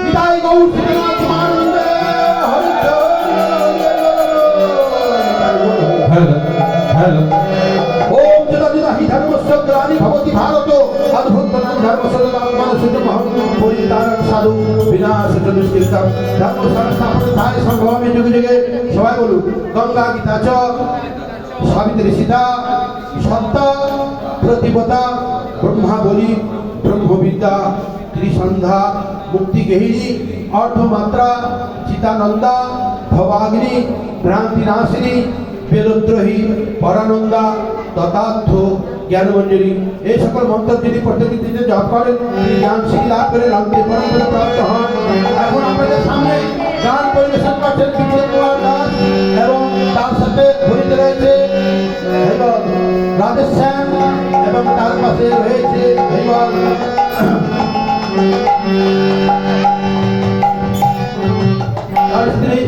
বিদায় Gour Srinath মানন্দে hello hello ওম যদা যদা হি ধর্মস্য গ্লানি ভবতি ভারত অদ্ভুতনাং ধর্মস্য মানসিক মহৎ পরিতারক সাধু বিনাশিত দুষ্কৃতম ধর্ম সংস্থাপনায় সম্ভবামি যুগে যুগে সবাই বলুন গঙ্গা গীতা চ সাবিত্রী সীতা সত্য প্রতিপদা ব্রহ্মা বলি ব্রহ্মবিদ্যা ত্রিসন্ধ্যা মুক্তিগেহিনী অর্ধমাত্রা চিতানন্দা ভবাগ্নি ভ্রান্তিনাশিনী বেদদ্রোহী পরানন্দা তথার্থ জ্ঞানমঞ্জরি এই সকল মন্ত্র যিনি প্রত্যেকদিন জপ করেন তিনি জ্ঞান শিখি লাভ করে রামকে পরম্পরা প্রাপ্ত হন। এখন আপনাদের সামনে গান পরিবেশন করছেন বিক্রম কুমার দাস এবং তার সাথে ঘুরিতে রয়েছে রাধেশ শ্যাম এবং তার পাশে রয়েছে তার স্ত্রী।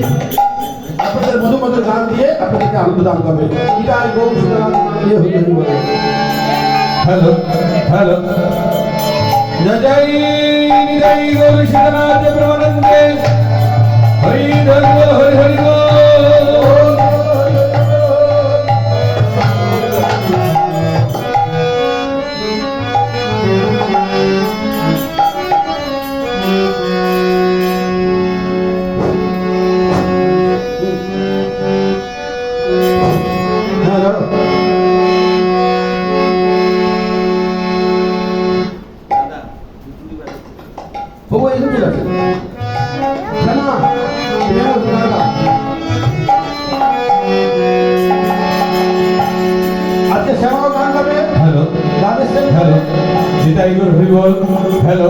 আপনাদের মধুমধুর গান দিয়ে আপনাদেরকে আনন্দ দান করবে। বিদায় গৌর শ্রীনাথ দিয়ে হয়ে যাবে। হ্যালো হ্যালো জয় নিতাই গৌর শ্রীনাথ ব্রহ্মানন্দে হরি হরি বল হরি হরি বল। হ্যালো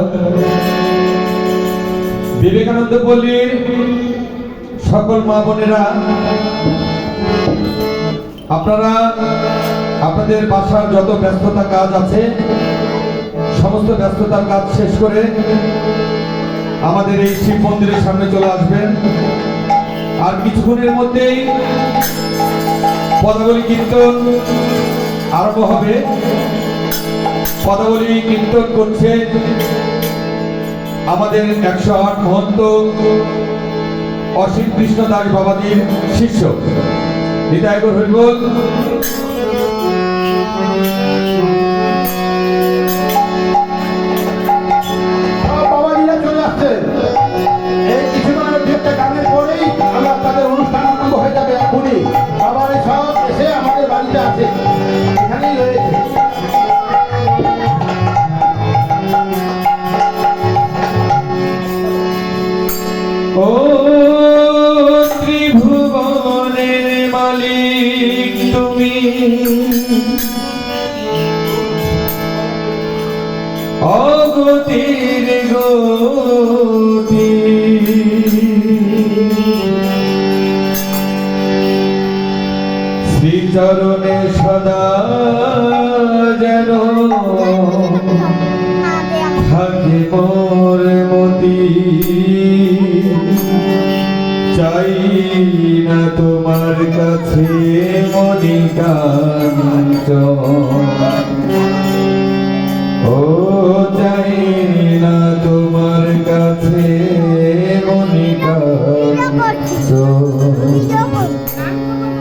বিবেকানন্দ পল্লীর সকল মা বোনেরা, আপনারা আপনাদের বাসার যত ব্যস্ততা কাজ আছে সমস্ত ব্যস্ততার কাজ শেষ করে আমাদের এই শিব মন্দিরের সামনে চলে আসবেন। আর কিছুক্ষণের মধ্যেই পদাবলী কীর্তন আরম্ভ হবে। পদাবলী কীর্তন করছে আমাদের 108 মহন্ত অসিত কৃষ্ণ দাস বাবাজির শিষ্য নিতাই গৌর হরি বল। বাবাজিরা চলে আসছে। এই কিছুক্ষণের একটা গানের পরেই আমরা তাদের অনুষ্ঠান আরম্ভ হয়ে যাবে। এখনই বাবার সব এসে আমাদের বাড়িতে আছে, এখানেই রয়েছে। ও ত্রিভুবনের মালিক তুমি, অগতির গতি, শ্রীচরণে সদা যেন থাকে মোর মতি। চাই না তোমার কাছে মণিকাঞ্চন, ও চাই না তোমার কাছে মণিকাঞ্চন।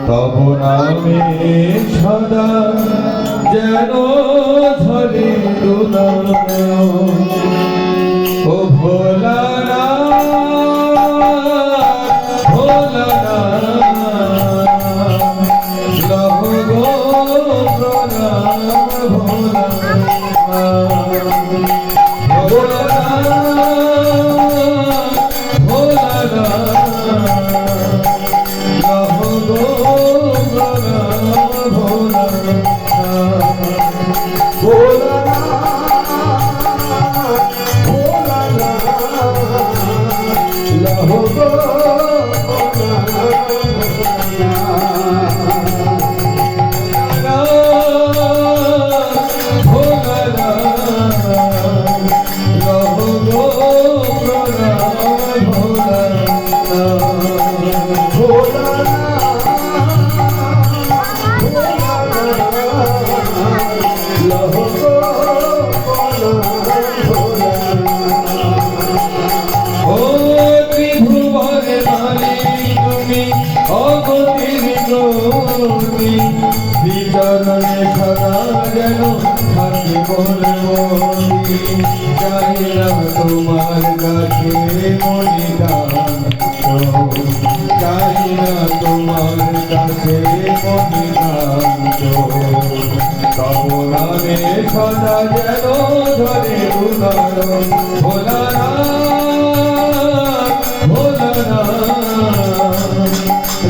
তব নামে সদা যেন ধরে ও ভোলা যেন থাকে মনমতি চাইলাম তোমার কাছে মনিদান চাইনা তোমার কাছে মনিদান তবনামে সদা যেন ধরে উদাহরণ ভোলানা ভোলানা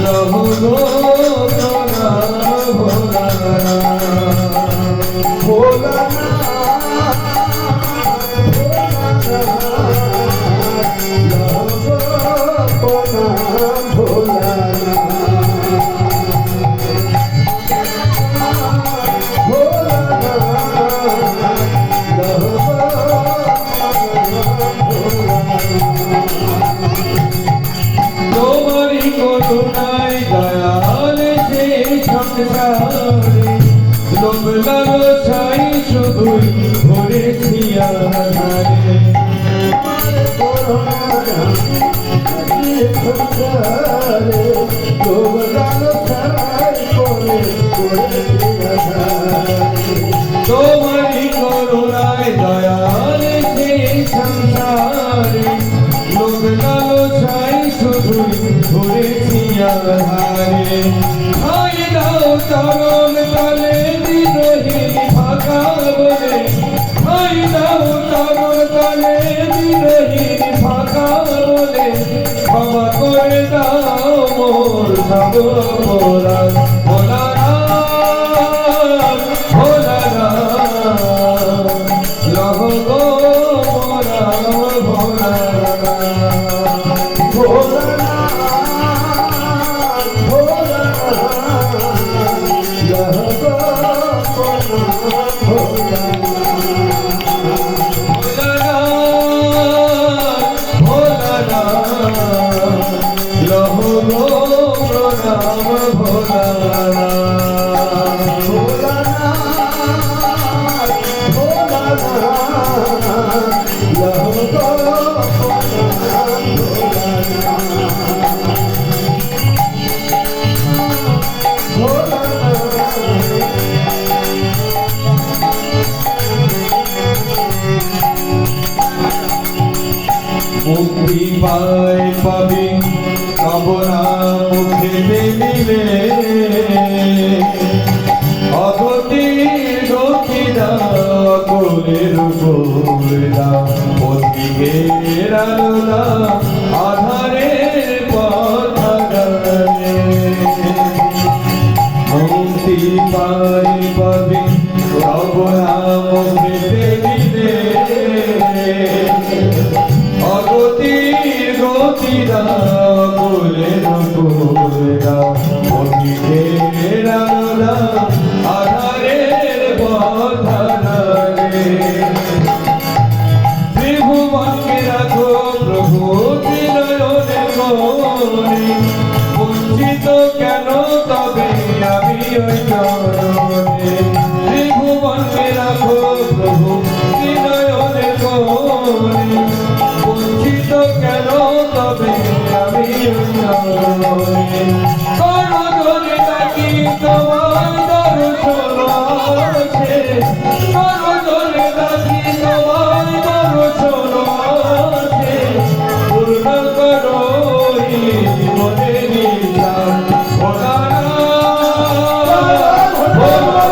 রহো গো ভোলা ভোলানা তোমারি করুণায় দয়াল সেই সংসারে লোভ লালসাই শুধুই ভরেছি আধারে তোমারি করুণায় দয়াল সেই সংসারে লোভ লালসাই শুধুই ভরেছি আধারে খাই দাও চরণ তলে বিরোহীন ফাঁকা বলে খাই দাও চরণ তলে বিরোহীন ফাঁকা বলে ক্ষমা করে দাও মোর সব অপরাধ ভোলানা ভোলানা লহ গো মোরা ভোলানা ভোলানা মুক্তি পায় পাবি কামনা মুখে দিলে অগতির গতিরা কোলের উপরে না পথিকের আলোনা আধারের পথারে মুক্তি পায় পাবি কামনা মুখে দিলে অগতির গতিরা কোলের কোলেরা পথিকের আলোনা আধারের পথারে ত্রিভুবনকে রাখো প্রভু ত্রিনয়নে কোণে বঞ্চিত কেন তবে আমি ওই চরণে ত্রিভুবনকে রাখো প্রভু ত্রিনয়নে কোণে বঞ্চিত কেন তবে আমি করজনে ডাকি তোমার দর্শন আছে করজনে ডাকি তোমার দর্শন আছে পূর্ণ করো জীবনের ইচ্ছা ভোলানা ভোলানা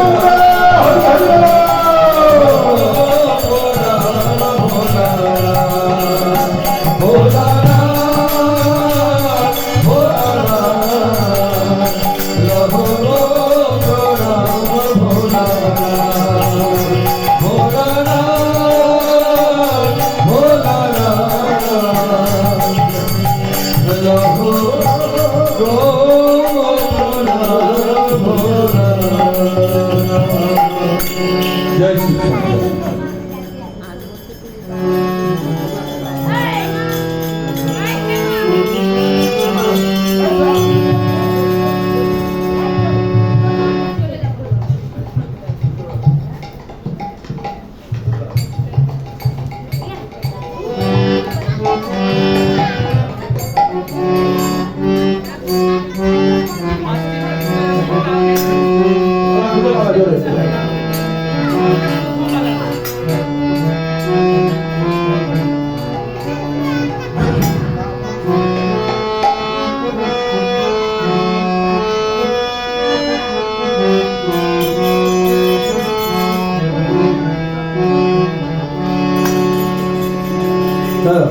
ভোলানা হ্যাঁ।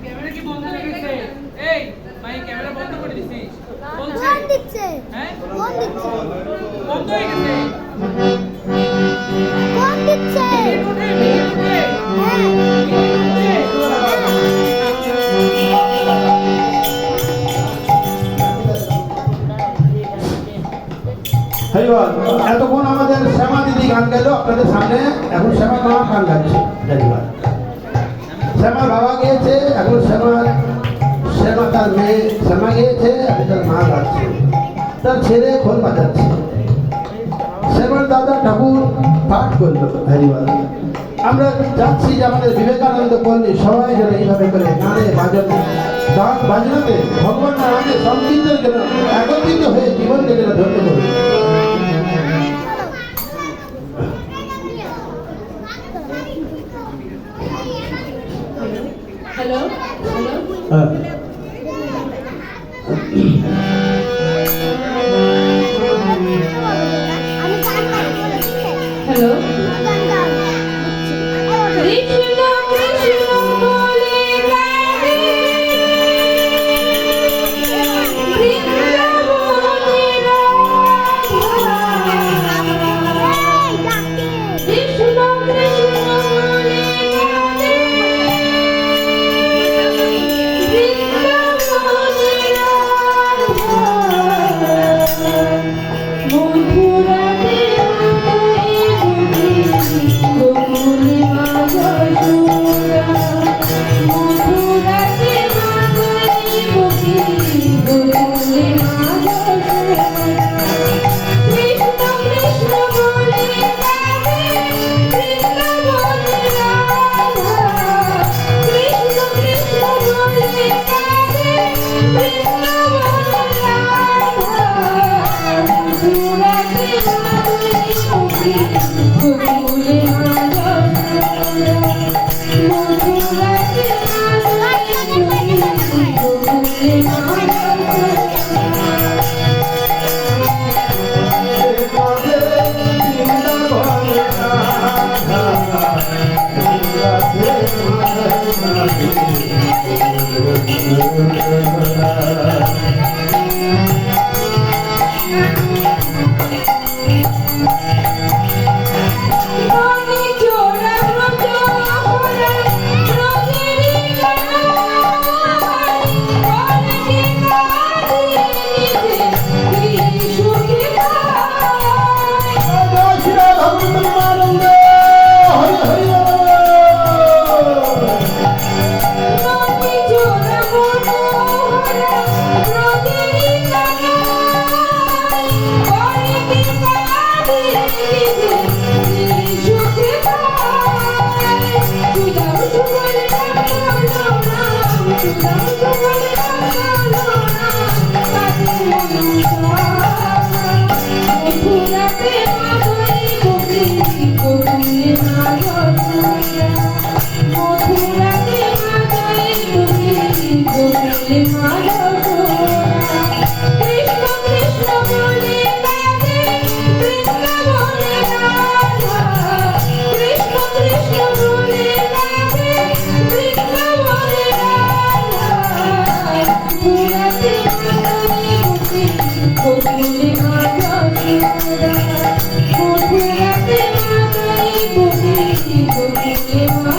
ক্যামেরা কি বন্ধ হয়ে গেছে? এই ভাই ক্যামেরা বন্ধ করে দিছিস? বলছে ফোন দিচ্ছে হ্যাঁ ফোন দিচ্ছে বন্ধ হয়ে গেছে। ফোন দিচ্ছে উঠে উঠে হ্যাঁ হরিবল এতক্ষণ আমাদের শ্যামা দিদি গান গেল আপনাদের সামনে, এখন শ্যামা মা গান গাচ্ছে। ধন্যবাদ। শ্যামার বাবা গিয়েছে, এখন শ্যামা তার মেয়ে শ্যামা গিয়েছে, এখন তার মা গাচ্ছে। তার ছেলে খোল বাজাচ্ছে। শ্যামল দাদা ঠাকুর পাঠ করলো হরিবল। আমরা যাচ্ছি যে আমাদের বিবেকানন্দ পল্লী সবাই যেন এইভাবে করে গানে বাজাতে গান বাজনাতে ভগবান নামের সংকীর্তনের জন্য একত্রিত হয়ে জীবনকে যেন ধন্য করবে। হ্যালো হ্যালো হ্যাঁ। হ্যালো কৃষ্ণ কৃষ্ণ বলে গানে বৃন্দাবনের রাধা। কৃষ্ণ কৃষ্ণ বলে গানে বৃন্দাবনের রাধা। মথুরাতে গোকুলে মা যশোদা। মথুরাতে গোকুলে মা যশোদা। কৃষ্ণ কৃষ্ণ বলে গানে বৃন্দাবনের রাধা। কৃষ্ণ কৃষ্ণ বলে গানে বৃন্দাবনের রাধা। মথুরাতে গোকুলে মা যশোদা। মথুরাতে গোকুলে মা যশোদা। মনে জোড়া ব্রত হরা রোজেরি গায়। অনেকে কাঁদিয়ে নিতে কি সুখে পায়। জয় শ্রী রাধা প্রেমানন্দ, হরি হরি বল। মনে জোড়া ব্রত হরা রোজেরি গায়। অনেকে কাঁদিয়ে নিতে কি সুখে পায়। সুজাও সুবল নাম নাম, সুজাও সুবল নাম কাজে মথুরাতে মাধুরী গোকুলে মা যশোদা। মথুরাতে মাধুরী গোকুলে মা যশোদা। কৃষ্ণ কৃষ্ণ বলে গানে বৃন্দাবনের রাধা। কৃষ্ণ কৃষ্ণ বলে গানে বৃন্দাবনের রাধা। মথুরাতে মাধুরী গোকুলে মা যশোদা। মথুরাতে মাধুরী গোকুলে মা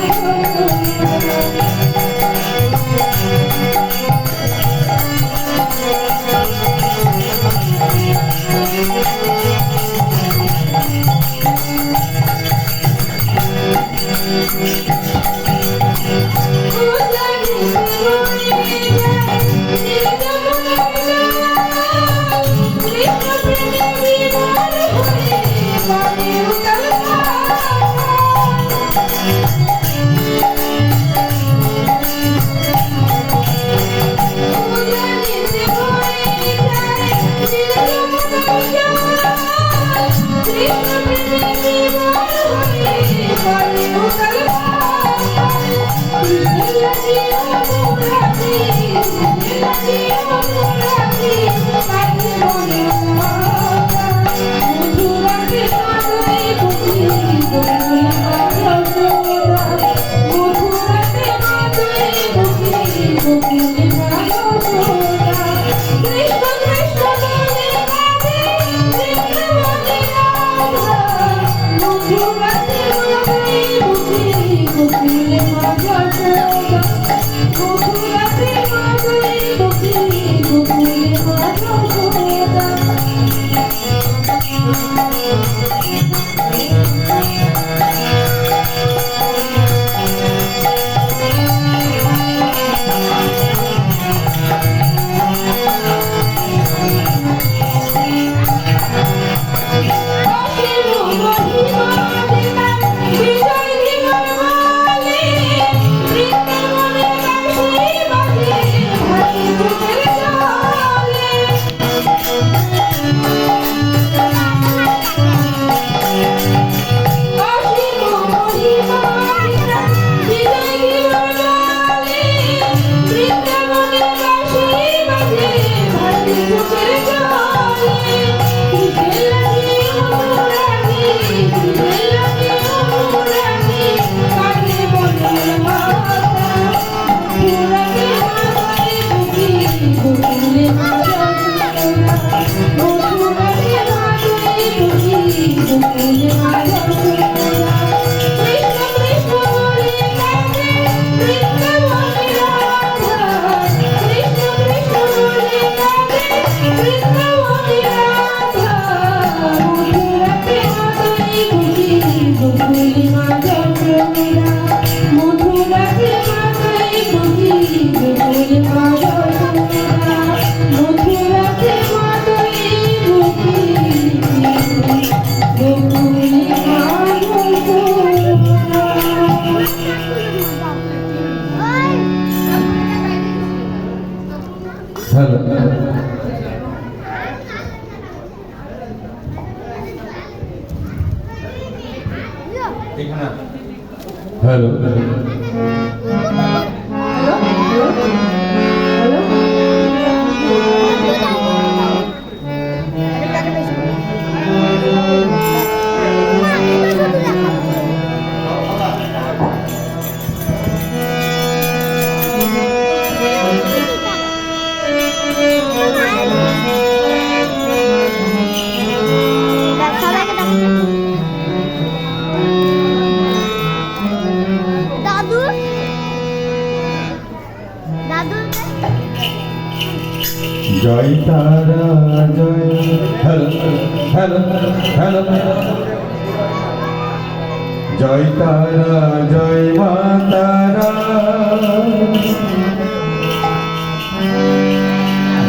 মথুরাতে মাধুরী হ্যালো দাদু দাদু জয় তারা জয় হ্যালো হ্যালো হ্যালো জয় তারা জয় মা তারা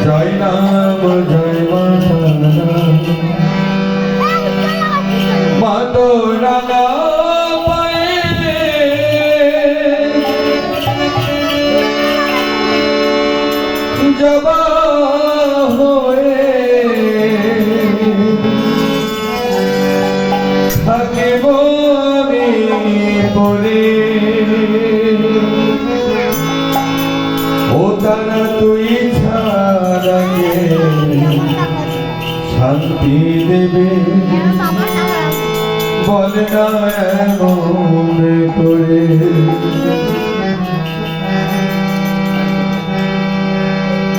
জয় নাম জয় মা তারা মা তো রাঙা পায়ে জবা হয়ে থাকিব আমি পরে ও তারা তুই ছাড়া কে শান্তি দেবে বল না এমন করে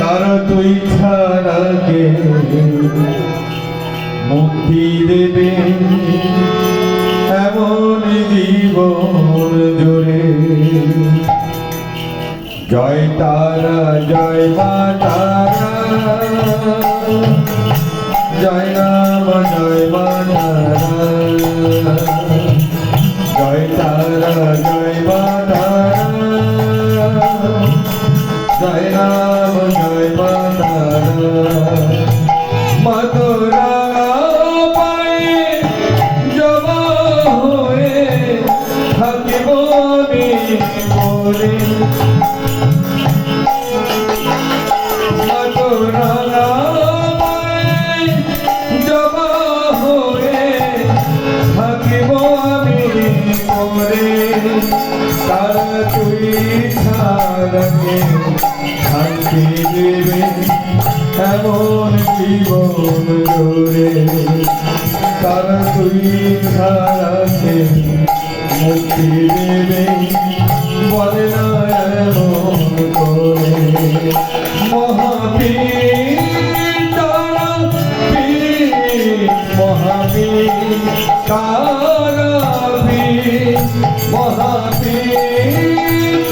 তারা তুই ছাড়া কে মুক্তি দেবে এমন জীবন জুড়ে জয় তারা জয় মা তারা জয় নাম জয় মা তারা জয় তারা জয় মা তারা জয় রাম জয় মা তারা মথুরা পায়ে জবা হয়ে থাকিব আমি পরে মথুরা পায়ে জবা হয়ে থাকিব আমি পরে তারা তুই ছাড়া কে শান্তি দেবে এমন জীবন জুড়ে তারা তুই ছাড়া কে মুক্তি দেবে বলে না এমন করে মহাবীর তারা বীর মহাবীর তারা বীর মহাবীর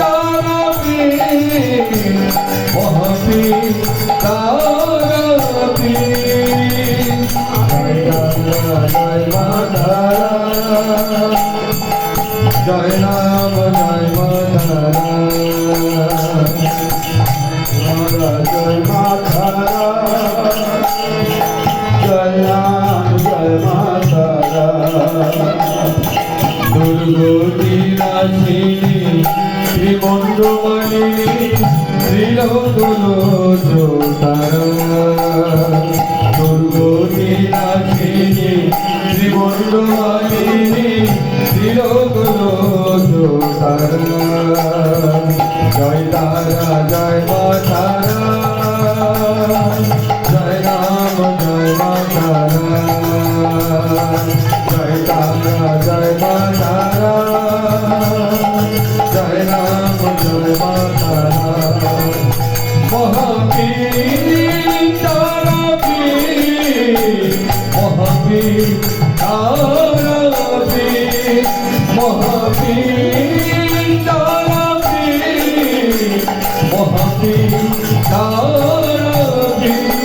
তারা বীর মহাবীর তারা বীর জয় মা তারা জয় নাম জয় মা তারা জয় মা তারা জয় নাম জয় মা তারা দুর্গতি নাশিনী শ্রীমন্ডমালিনী শ্রীলোকলো তারা দুর্গতি নাশিনী শ্রীমন্ডমালিনী শ্রীলোকলো তারা জয় তারা জয় মা তারা জয় রাম জয় মা তারা জয় তারা জয় মা তারা জয় রাম জয় মা তারা মহাবীর তারা বীর মহাবীর তারা বীর মহাবীর তারা বীর মহাবীর তারা বীর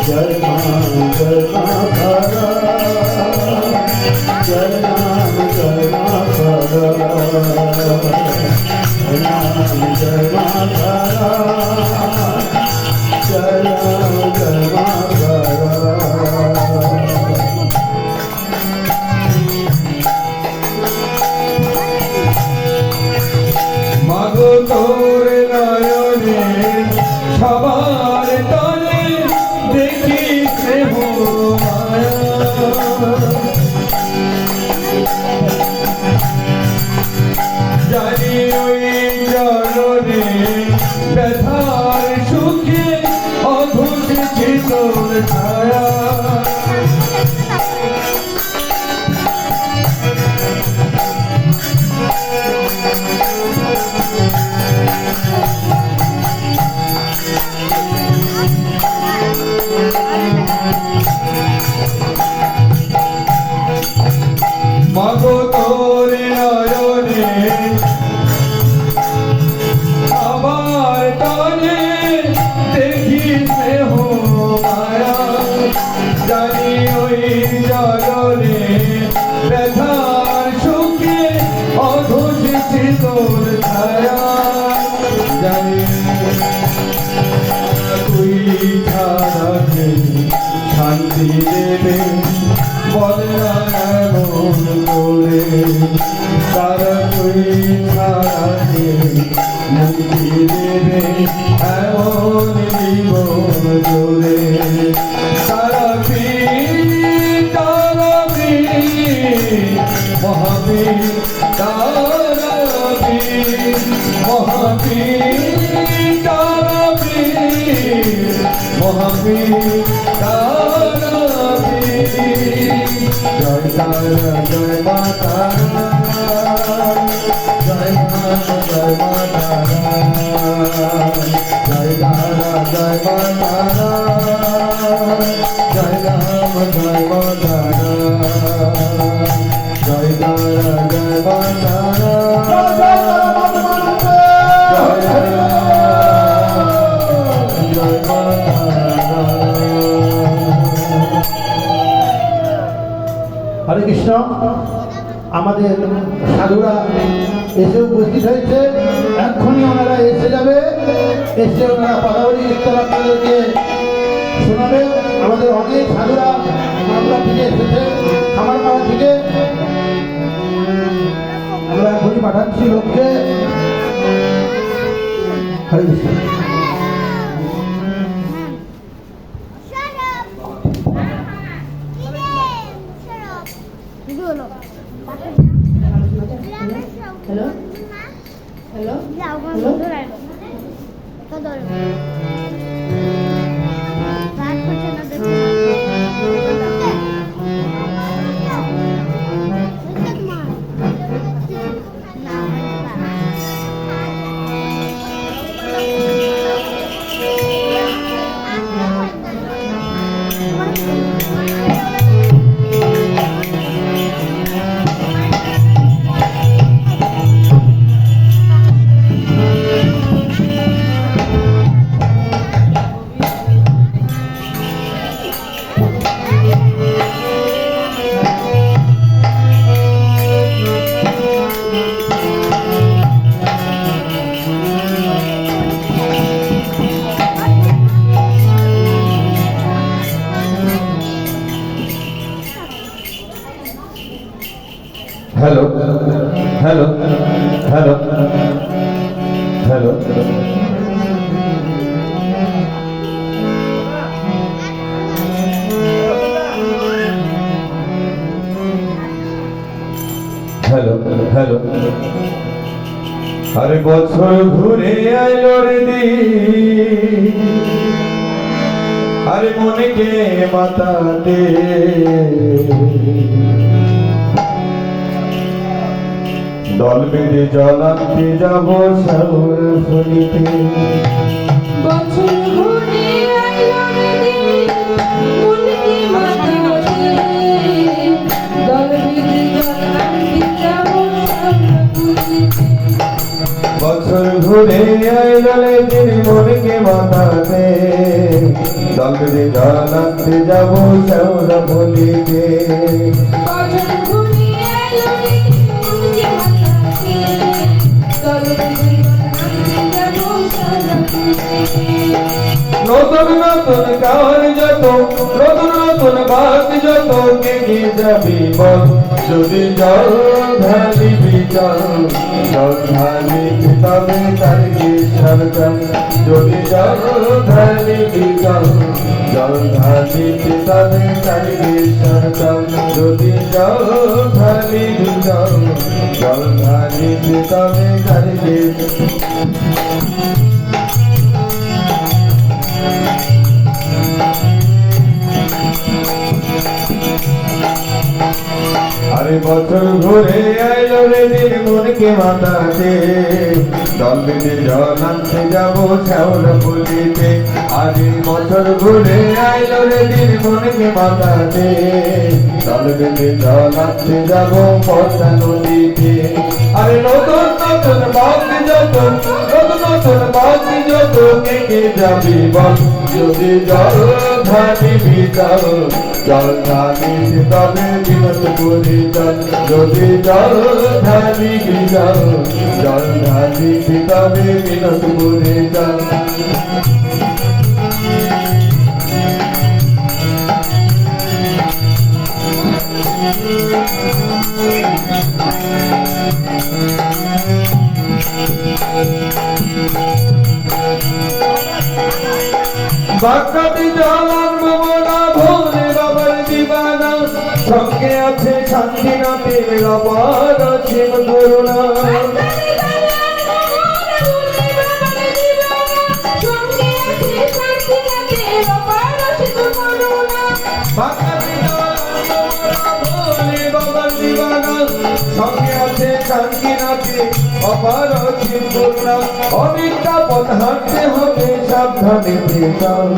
जय मां जय मां तारा जय राम जय मां तारा जय राम जय मां तारा जय राम जय मां तारा মাগো তোর নয়নে আবার তরে দেখি স্নেহ মায়া জানি ওই জলরে ব্যথার সুখে অঘোষিছি তোর ছায়া জানি তুই ছাড়া কে শান্তি দেবে বলে না এমন করে তারা তুই ছাড়া কে মুক্তি দেবে এমন জীবন জোরে তারা মহাবীর তারাবীর মহাবীর তারাবীর মহাবীর তারাবীর জয় তারা জয় মা তারা জয় মা জয় মা তারা জয় তারা জয় মা তারা জয় রাম জয় মা তারা জয় তারা জয় মা তারা জয় জয় মা তারা। হরে কৃষ্ণ। আমাদের সাধুরা এসে উপস্থিত হয়েছে, এক্ষুনি ওনারা এসে যাবে, এসে ওনারা পদাবলী লিখতে আপনাদেরকে শোনাবে। আমাদের অনেক সাধুরা আমরা থেকে এসেছে খামারপাড়া থেকে, আমরা এখনই পাঠাচ্ছি লোককে। Hare Krishna. Hello hello hello hello hello hello hello hello अरे বছর ঘুরে আইলো রে দিন আরে মনেকে মাতাতে দল বেঁধে জল আনতে যাবো সাগর ফলিতে বছর ঘুরে আইলো রে দিন মনকে মাতাতে দল বেঁধে জল আনতে যাবো সাগর ফলিতে বছর ঘুরে আইলো রে দিন মনেকে মাতাতে দল বেঁধে জল আনতে যাবো সাগর ফলিতে বছর ঘুরে আইলো রে দিন মনকে মাতাতে দল বেঁধে জল আনতে যাবো সাগর ফলিতে নতুন নতুন কার যত নতুন নতুন বাত যত কেগে যাবি বল যদি জল ঢালিবি জল জল ঢালিবি তবে তার কি সরকার যদি জল ঢালিবি জল জল ঢালিবি তবে তার কি সরকার যদি জল ঢালিবি জল জল ঢালিবি তবে তার কি আরে বছর ঘুরে আইলো রে দিন মনকে মাতাতে জল বেঁধে জল আনতে যাবো শ্যাওলা ফুলিতে, আজ এই বছর ঘুরে আইলো রে দিন মনকে মাতাতে, জল বেঁধে জল আনতে যাবো পদ্মা নদীতে। আরে নতুন নতুন বাকি যত, নতুন নতুন বাকি যত, কে যাবি বল, যদি জল ঢালিবি চল, জল ঢালিবি তবে বিনত করে চল, যদি জল ঢালিবি চল, জল ঢালিবি তবে বিনত করে চল। বাক্যটি জল আনবো না ভোলে বাবার দিবানা, সঙ্গে আছে শান্তিনাথের অপার অসীম করুণা। বাক্যটি জল আনবো না ভোলে বাবার দিবানা, সঙ্গে আছে শান্তিনাথের অপার অসীম করুণা। অনেকটা পথ হাঁটতে হবে সাবধানে চল,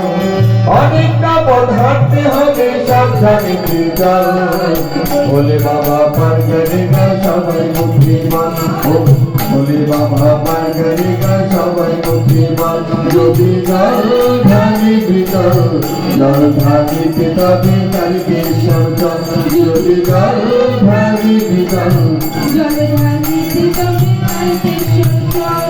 অনেকটা পথ হাঁটতে হবে সাবধানে চল, বলে বাবা পার গেলেগা সবাই বুদ্ধিমান, বলে বাবা পার গেলেগা সবাই বুদ্ধিমান, যদি জল ঢালিবি চল, জল ঢালিতে তবে তারকেশ্বর চল, যদি জল ঢালিবি চল। জলে ঢালিতে তবে তারকেশ্বর চল।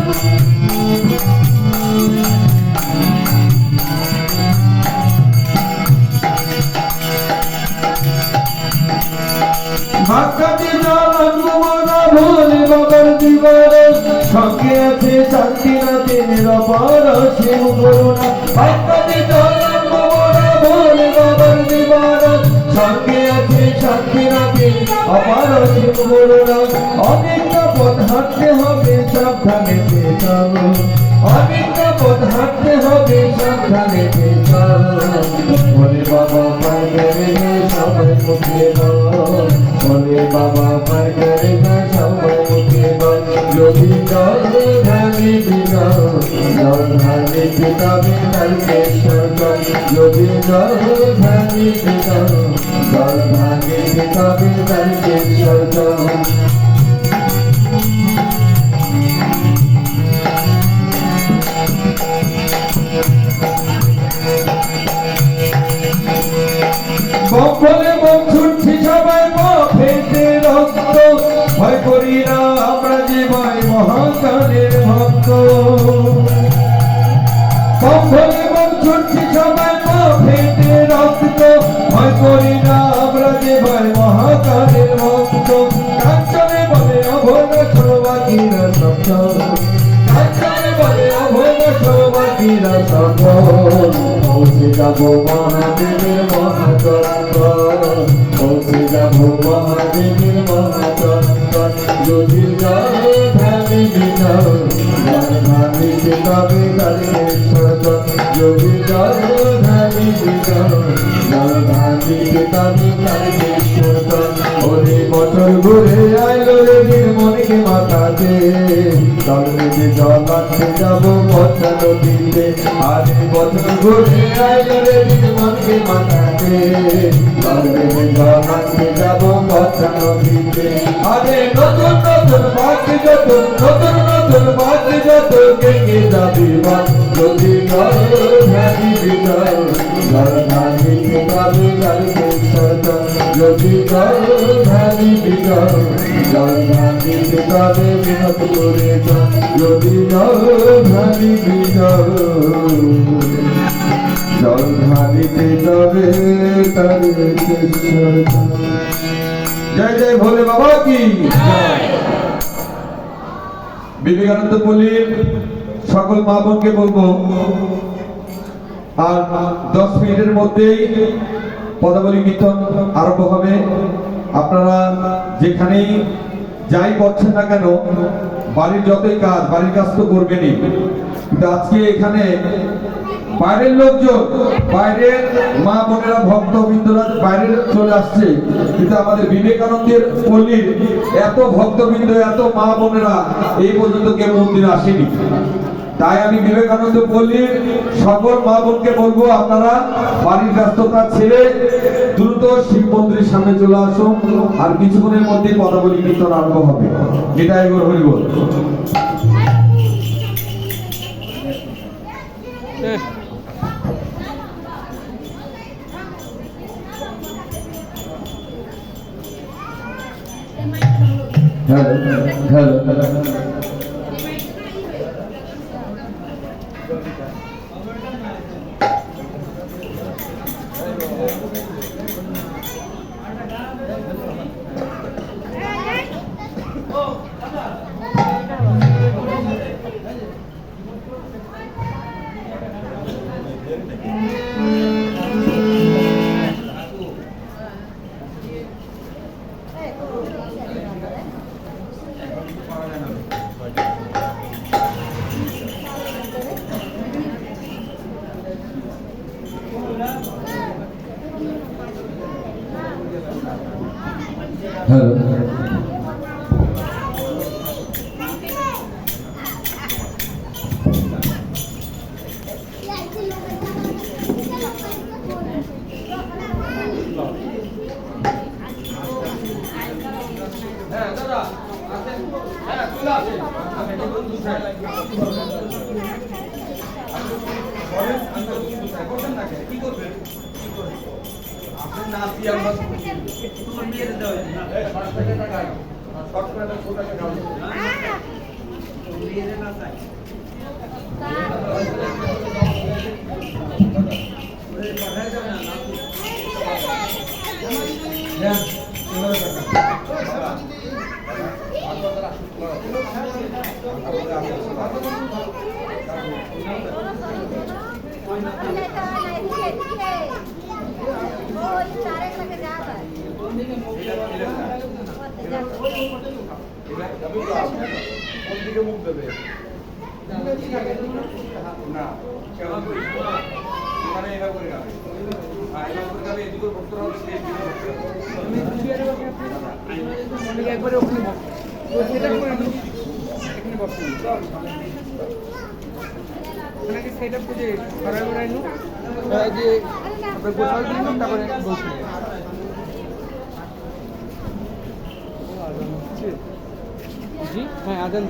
বাক্যটি জল আনবো না ভোলে বাবার দিবানা, সঙ্গে আছে শান্তিনাথের অপার অসীম করুণা। বাক্যটি জল আনবো না ভোলে বাবার দিবানা, সঙ্গে আছে শান্তিনাথের অপার অসীম করুণা। অনেকটা পথ হাঁটতে হবে সাবধানে চল, অনেকটা পথ হাঁটতে হবে সাবধানে চল, বলে বাবা পার গেলেগা সবাই মুখে বল, বলে বাবা পার গেলেগা সবাই মুখে বল, যদি জল ঢালিবি চল, জল ঢালিবি তবে তারকেশ্বর চল, যদি জল ঢালিবি চল, জল ঢালিবি তবে তারকেশ্বর চল। বলে বম ছুটছি সবাই ফেটে রক্ত, ভয় করি না আমরা যে ভাই মহাকালের ভক্ত। বলে বম ছুটছি সবাই ফেটে রক্ত, ভয় করি না আমরা যে ভাই মহাকালের ভক্ত। কাঞ্চনে বলে অভোগা সর্বাকিরা শব্দ, কাঞ্চনে বলে অভোগা সর্বাকিরা শব্দ, পৌঁছে যাবো মহাদেবের মহাচন্দ্র, পৌঁছে যাবো মহাদেবের মহাচন্দ্র, যদি জল ঢালিবি চল, জল ঢালিবি তবে তারকেশ্বর চল, যদি জল ঢালিবি চল, জল ঢালিবি তবে তারকেশ্বর চল। ওরে বছর ঘুরে আইলো রে দিন মনকে মাতাতে, জল বেঁধে জল আনতে যাবো পদ্মা নদীতে, আজ বছর ঘুরে আইলো রে দিন মনকে মাতাতে, জল বেঁধে জল আনতে যাবো পদ্মা নদীতে। আরে নতুন নতুন বাকি যত, নতুন নতুন বাকি যত, কে যাবি বল, যদি জল ঢালিবি চল, জল ঢালিতে তবে তারকেশ্বর চল, যদি জল ঢালিবি চল, জল ঢালিতে তবে বিনত করে চল, যদি জল ঢালিবি চল, জল ঢালিতে তবে তারকেশ্বর চল। জয় জয় ভোলে বাবা কি জয়। বিবেকানন্দ পল্লীর সকল মা বোনকে বলবো, আর 10 মিনিটের মধ্যেই পদাবলী কীর্তন আরম্ভ হবে। আপনারা যেখানেই যাই করছেন না কেন, বাড়ির যতই কাজ, বাড়ির কাজ তো করবেনই, কিন্তু আজকে এখানে বাইরের লোকজন, বাইরের মা বোনেরা ভক্তবৃন্দরা বাইরে চলে আসছে, কিন্তু আমাদের বিবেকানন্দের পল্লীর এত ভক্তবৃন্দ, এত মা বোনেরা এই পর্যন্ত কেউ মন্দিরে আসেনি। তাই আমি বিবেকানন্দ পল্লীর সকল মা বোনকে বলবো, আপনারা বাড়ির ব্যস্ততা ছেড়ে দ্রুত শিব মন্দিরের সামনে চলে আসুন। আর কিছুক্ষণের মধ্যে পদাবলী কীর্তন আরম্ভ হবে। এটাই হরি বল। হ্যালো হ্যালো হ্যালো হ্যালো একবারে ওখানে এখানে বসুন ওখানে সেট আপ করে করার পরে নো যে আমরা গোছাল দিন তারপরে বসুন জি হ্যাঁ আজান